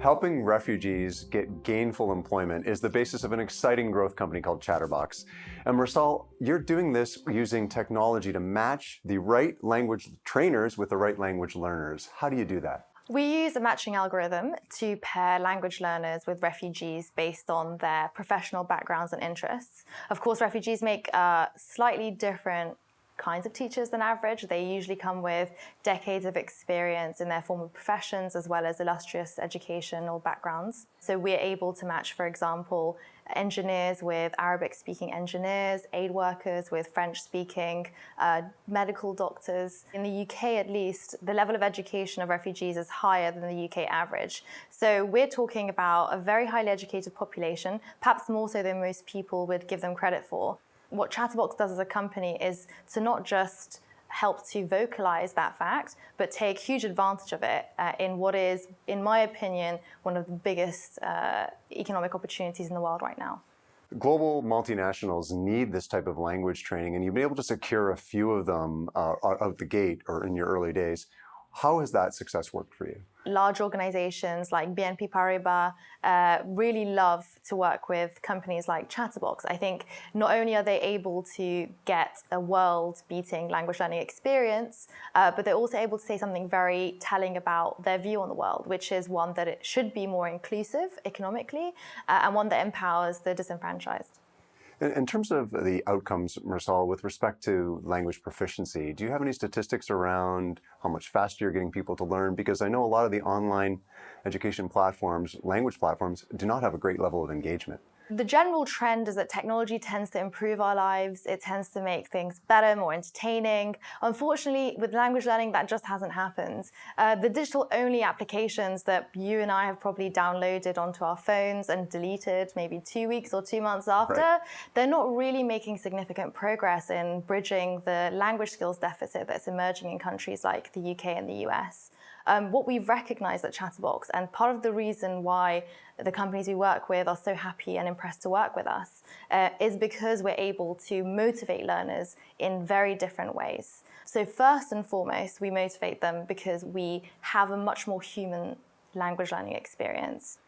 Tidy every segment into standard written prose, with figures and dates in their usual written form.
Helping refugees get gainful employment is the basis of an exciting growth company called Chatterbox. And Mursal, you're doing this using technology to match the right language trainers with the right language learners. How do you do that? We use a matching algorithm to pair language learners with refugees based on their professional backgrounds and interests. Of course, refugees make slightly different kinds of teachers than average. They usually come with decades of experience in their former professions as well as illustrious educational backgrounds. So we're able to match, for example, engineers with Arabic-speaking engineers, aid workers with French-speaking, medical doctors. In the UK, at least, the level of education of refugees is higher than the UK average. So we're talking about a very highly educated population, perhaps more so than most people would give them credit for. What Chatterbox does as a company is to not just help to vocalize that fact, but take huge advantage of it in what is, in my opinion, one of the biggest economic opportunities in the world right now. Global multinationals need this type of language training, and you've been able to secure a few of them out the gate or in your early days. How has that success worked for you? Large organizations like BNP Paribas really love to work with companies like Chatterbox. I think not only are they able to get a world-beating language learning experience, but they're also able to say something very telling about their view on the world, which is one that it should be more inclusive economically and one that empowers the disenfranchised. In terms of the outcomes, Mursal, with respect to language proficiency, do you have any statistics around how much faster you're getting people to learn? Because I know a lot of the online education platforms, language platforms, do not have a great level of engagement. The general trend is that technology tends to improve our lives. It tends to make things better, more entertaining. Unfortunately, with language learning, that just hasn't happened. The digital-only applications that you and I have probably downloaded onto our phones and deleted maybe 2 weeks or 2 months after, right, they're not really making significant progress in bridging the language skills deficit that's emerging in countries like the UK and the US. What we've recognized at Chatterbox, and part of the reason why the companies we work with are so happy and impressed to work with us, is because we're able to motivate learners in very different ways. So first and foremost, we motivate them because we have a much more human language learning experience.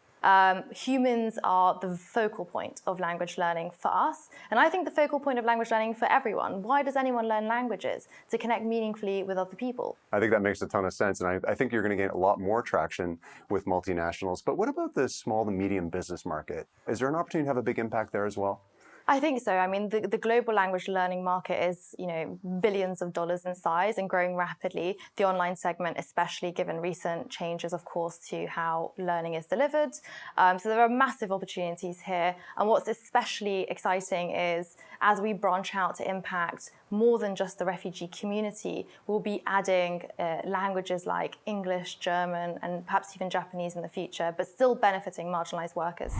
Humans are the focal point of language learning for us, and I think the focal point of language learning for everyone. Why does anyone learn languages? To connect meaningfully with other people. I think that makes a ton of sense, and I think you're going to get a lot more traction with multinationals. But what about the small to medium business market? Is there an opportunity to have a big impact there as well? I think so. I mean, the global language learning market is, billions of dollars in size and growing rapidly. The online segment, especially given recent changes, of course, to how learning is delivered. So there are massive opportunities here. And what's especially exciting is as we branch out to impact more than just the refugee community, we'll be adding languages like English, German, and perhaps even Japanese in the future, but still benefiting marginalized workers.